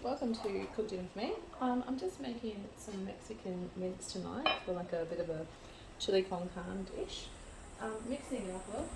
welcome to Cook Dinner with me. I'm just making some Mexican mince tonight for like a bit of a chili con carne dish. Mixing it up well.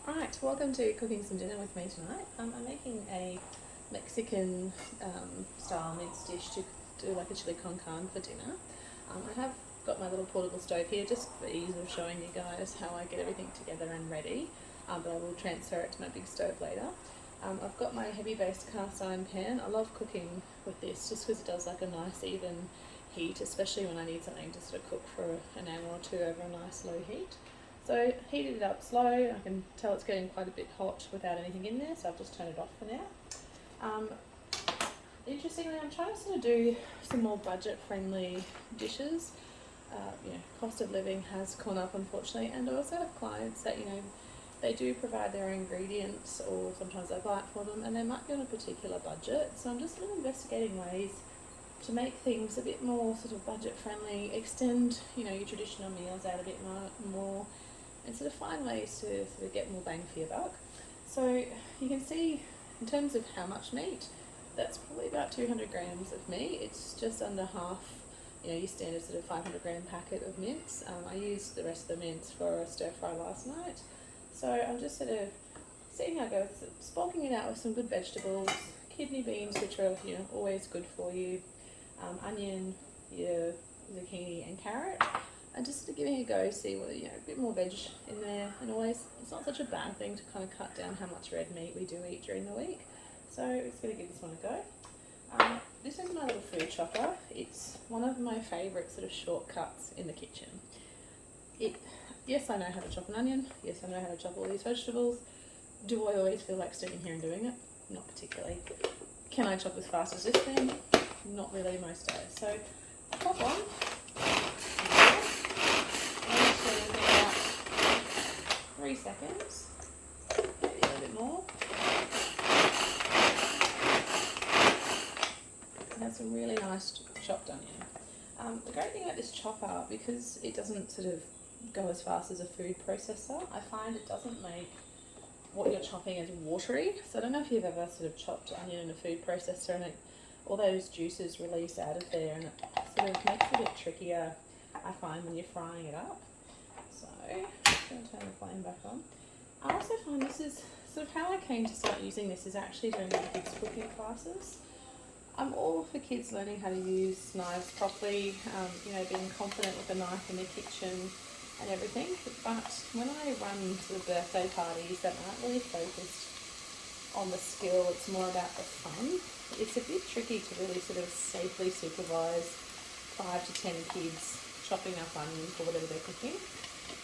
Alright, welcome to cooking some dinner with me tonight. I'm making a Mexican style mince dish to do like a chili con carne for dinner. I have got my little portable stove here just for ease of showing you guys how I get everything together and ready, but I will transfer it to my big stove later. I've got my heavy based cast iron pan. I love cooking with this just because it does like a nice even heat, especially when I need something to sort of cook for an hour or two over a nice low heat. So heated it up slow. I can tell it's getting quite a bit hot without anything in there, so I've just turned it off for now. Interestingly, I'm trying to sort of do some more budget friendly dishes. Cost of living has gone up unfortunately, and I also have clients that they do provide their own ingredients, or sometimes I buy it for them, and they might be on a particular budget. So I'm just sort of investigating ways to make things a bit more sort of budget friendly, extend your traditional meals out a bit more, and sort of find ways to sort of get more bang for your buck. So you can see in terms of how much meat, that's probably about 200 grams of meat. It's just under half your standard sort of 500 gram packet of mince. I used the rest of the mince for a stir fry last night. So I'm just sort of seeing how it goes, spalking it out with some good vegetables, kidney beans, which are always good for you, onion, your zucchini and carrot, and just sort of giving it a go, see what a bit more veg in there. And always, it's not such a bad thing to kind of cut down how much red meat we do eat during the week. So it's going to give this one a go. This is my little food chopper. It's one of my favourite sort of shortcuts in the kitchen. Yes, I know how to chop an onion. Yes, I know how to chop all these vegetables. Do I always feel like standing here and doing it? Not particularly. Can I chop as fast as this thing? Not really most days. So pop on. And it's going to be about 3 seconds. Maybe a little bit more. Have some really nice chopped onion. The great thing about this chopper, because it doesn't sort of go as fast as a food processor, I find it doesn't make what you're chopping as watery. So I don't know if you've ever sort of chopped onion in a food processor and all those juices release out of there, and it sort of makes it a bit trickier, I find, when you're frying it up. So I'm going to turn the flame back on. I also find this is sort of how I came to start using this, is actually doing my kids' cooking classes. I'm all for kids learning how to use knives properly, being confident with a knife in the kitchen and everything. But when I run sort of birthday parties that aren't really focused on the skill, it's more about the fun. It's a bit tricky to really sort of safely supervise 5 to 10 kids chopping up onions or whatever they're cooking.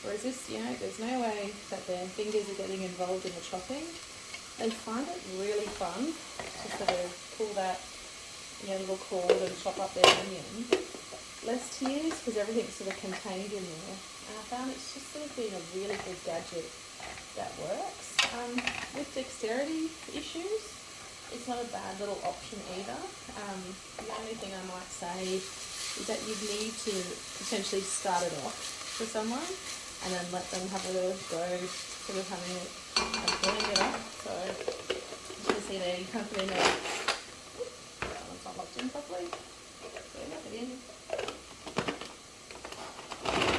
Whereas this, there's no way that their fingers are getting involved in the chopping. They find it really fun to sort of pull that little cord and chop up their onion. Less tears because everything's sort of contained in there. And I found it's just sort of been a really good gadget that works. With dexterity issues, it's not a bad little option either. The only thing I might say is that you'd need to potentially start it off for someone and then let them have a go, sort of having it and pulling it up. So you can see there, you can't put in there. Not locked in properly. So lock it in.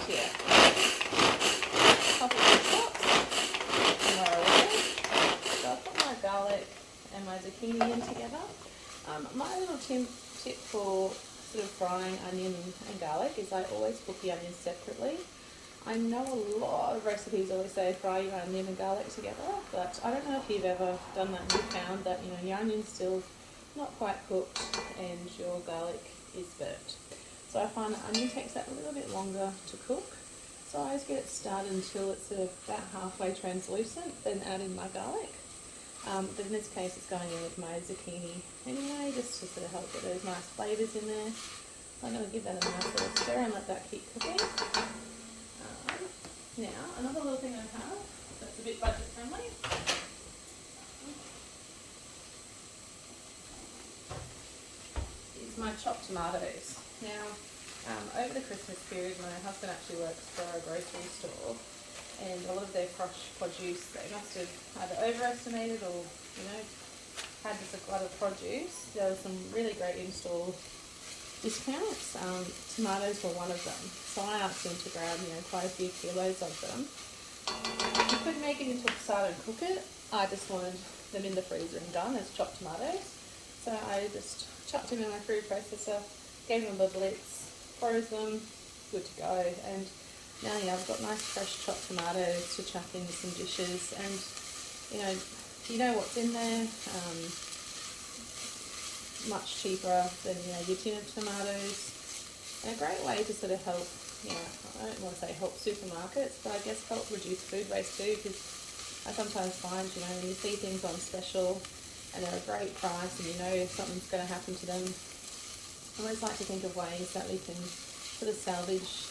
Yeah. Couple of chops. And where I was. So I've put my garlic and my zucchini in together. My little tip for sort of frying onion and garlic is I always cook the onions separately. I know a lot of recipes always say fry your onion and garlic together, but I don't know if you've ever done that and you found that your onion's still not quite cooked and your garlic is burnt. So I find the onion takes that a little bit longer to cook. So I always get it started until it's sort of about halfway translucent, then add in my garlic. But in this case it's going in with my zucchini anyway, just to sort of help get those nice flavours in there. So I'm going to give that a nice little stir and let that keep cooking. Now, another little thing I have that's a bit budget friendly is my chopped tomatoes. Now, over the Christmas period, my husband actually works for a grocery store, and a lot of their fresh produce, they must have either overestimated or, had just a glut of produce. There were some really great in-store discounts. Tomatoes were one of them. So I asked him to grab, quite a few kilos of them. I couldn't make it into a salad and cook it. I just wanted them in the freezer and done as chopped tomatoes. So I just chopped them in my food processor, gave them a blitz, froze them, good to go. And now, I've got nice fresh chopped tomatoes to chuck into some dishes, and you know what's in there. Much cheaper than your tin of tomatoes, and a great way to sort of help. I don't want to say help supermarkets, but I guess help reduce food waste too, because I sometimes find when you see things on special and they're a great price and something's going to happen to them, I always like to think of ways that we can sort of salvage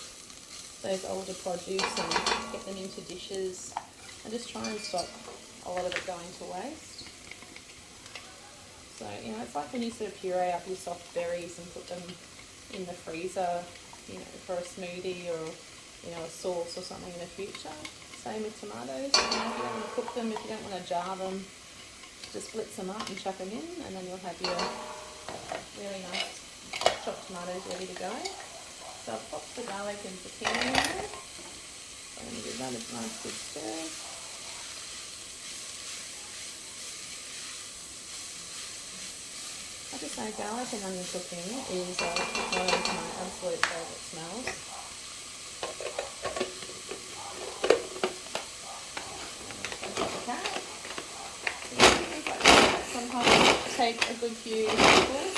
those older produce and get them into dishes and just try and stop a lot of it going to waste. So, it's like when you sort of puree up your soft berries and put them in the freezer, for a smoothie or, a sauce or something in the future. Same with tomatoes. If you don't want to cook them, if you don't want to jar them, just blitz them up and chuck them in, and then you'll have your really nice chopped tomatoes ready to go. So I've popped the garlic and zucchini in there. So I'm going to give that a nice good stir. I just say garlic and onion cooking is one of my absolute favourite smells. Sometimes take a good few spoonfuls.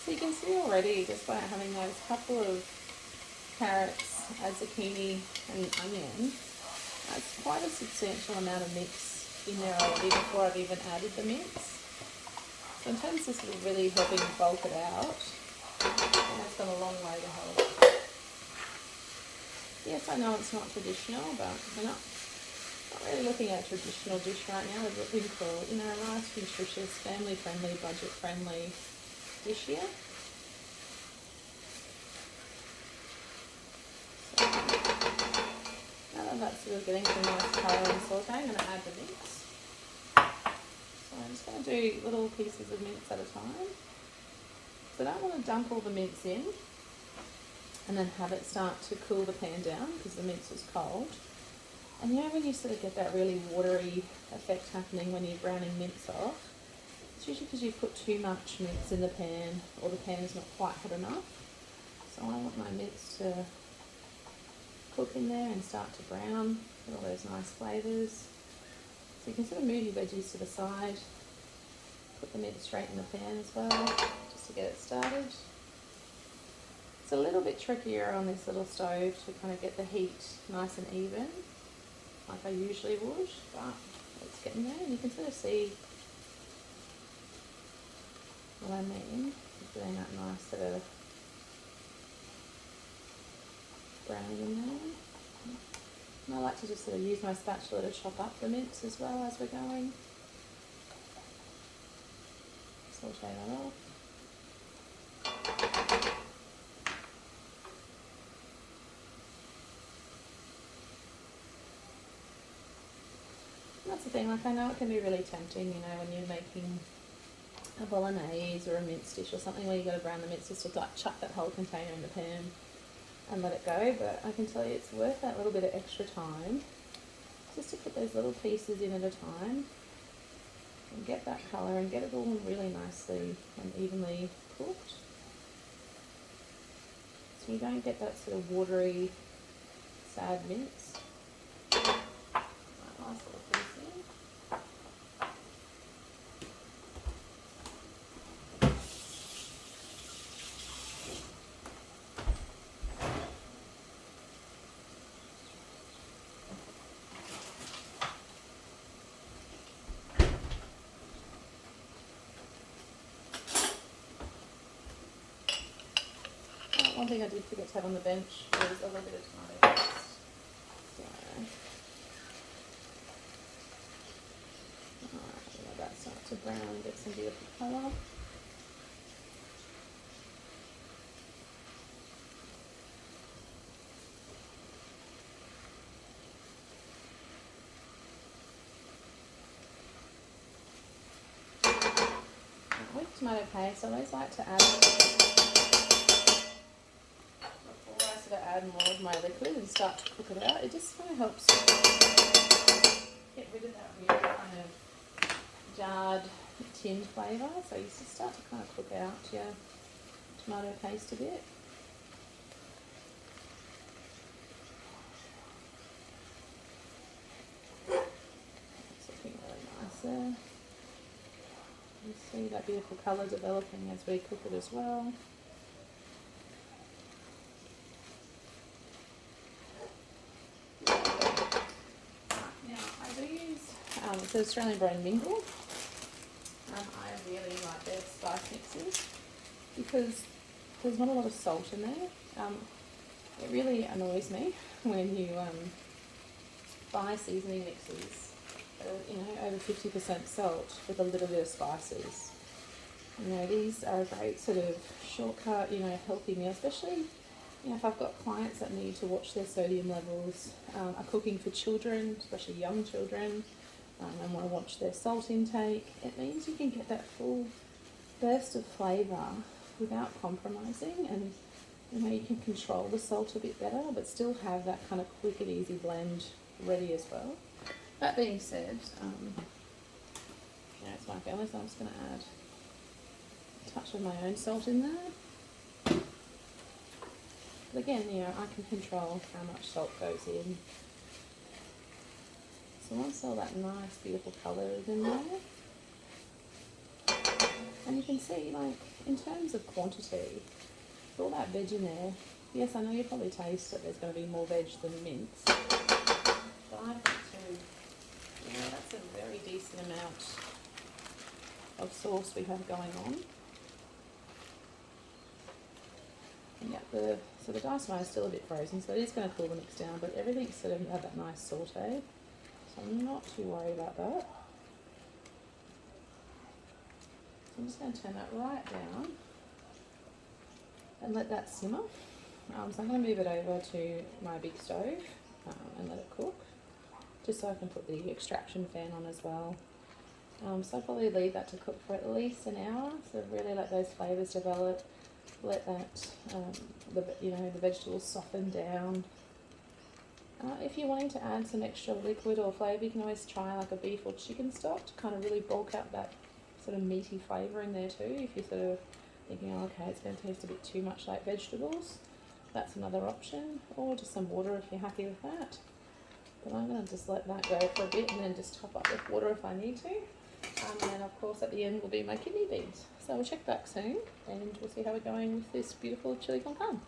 So you can see already, just by having those couple of carrots, a zucchini and onion, that's quite a substantial amount of mix in there already before I've even added the mix. So in terms of sort of really helping bulk it out, that's gone a long way to help. Yes, I know it's not traditional, but we're not really looking at a traditional dish right now. We're looking for, a nice, nutritious, family-friendly, budget-friendly dish here. So, now that that's sort of getting some nice colour and sauté, I'm going to add the mince. So I'm just going to do little pieces of mince at a time. So I don't want to dump all the mince in and then have it start to cool the pan down because the mince is cold. And when you sort of get that really watery effect happening when you're browning mince off, it's usually because you've put too much mince in the pan or the pan is not quite hot enough. So I want my mince to cook in there and start to brown, get all those nice flavours. So you can sort of move your veggies to the side, put the mince straight in the pan as well, just to get it started. It's a little bit trickier on this little stove to kind of get the heat nice and even, like I usually would, but it's getting there, and you can sort of see what I mean. It's getting that nice sort of browning in there. And I like to just sort of use my spatula to chop up the mince as well as we're going. Saute that off. That's the thing, like I know it can be really tempting, when you're making a bolognese or a mince dish or something where you've got to brown the mince, just to like chuck that whole container in the pan and let it go, but I can tell you it's worth that little bit of extra time just to put those little pieces in at a time and get that colour and get it all really nicely and evenly cooked. So you don't get that sort of watery, sad mince. Nice little piece in. One thing I did forget to have on the bench was a little bit of tomato paste. So, let that start to brown and get some beautiful colour. With tomato paste, I always like to add, before I sort of add more of my liquid and start to cook it out, it just kind of helps get rid of that really kind of jarred, tinned flavour. So you just start to kind of cook out your tomato paste a bit. It's looking really nice there. You see that beautiful colour developing as we cook it as well. Now I do use it's an Australian brand Mingle. I really like their spice mixes because there's not a lot of salt in there. It really annoys me when you buy seasoning mixes over 50% salt with a little bit of spices. These are a great sort of shortcut, healthy meal, especially, if I've got clients that need to watch their sodium levels, are cooking for children, especially young children, and want to watch their salt intake. It means you can get that full burst of flavour without compromising, and you can control the salt a bit better, but still have that kind of quick and easy blend ready as well. That being said, it's my family, so I'm just going to add a touch of my own salt in there. But again, I can control how much salt goes in. So once all that nice, beautiful colour is in there, and you can see, in terms of quantity, with all that veg in there, yes, I know you probably taste that there's going to be more veg than mince, but I think too, that's a very decent amount of sauce we have going on. And yeah, so the diced tomato is still a bit frozen, so it is going to cool the mix down, but everything's sort of had that nice saute, so I'm not too worried about that. So I'm just going to turn that right down and let that simmer. So I'm going to move it over to my big stove and let it cook, just so I can put the extraction fan on as well. So I'll probably leave that to cook for at least an hour, so really let those flavours develop, let that, the vegetables soften down. If you're wanting to add some extra liquid or flavour, you can always try like a beef or chicken stock to kind of really bulk out that sort of meaty flavour in there too. If you're sort of thinking, oh, okay, it's going to taste a bit too much like vegetables, that's another option. Or just some water if you're happy with that. But I'm going to just let that go for a bit and then just top up with water if I need to. And then of course at the end will be my kidney beans. So we'll check back soon and we'll see how we're going with this beautiful chili con carne.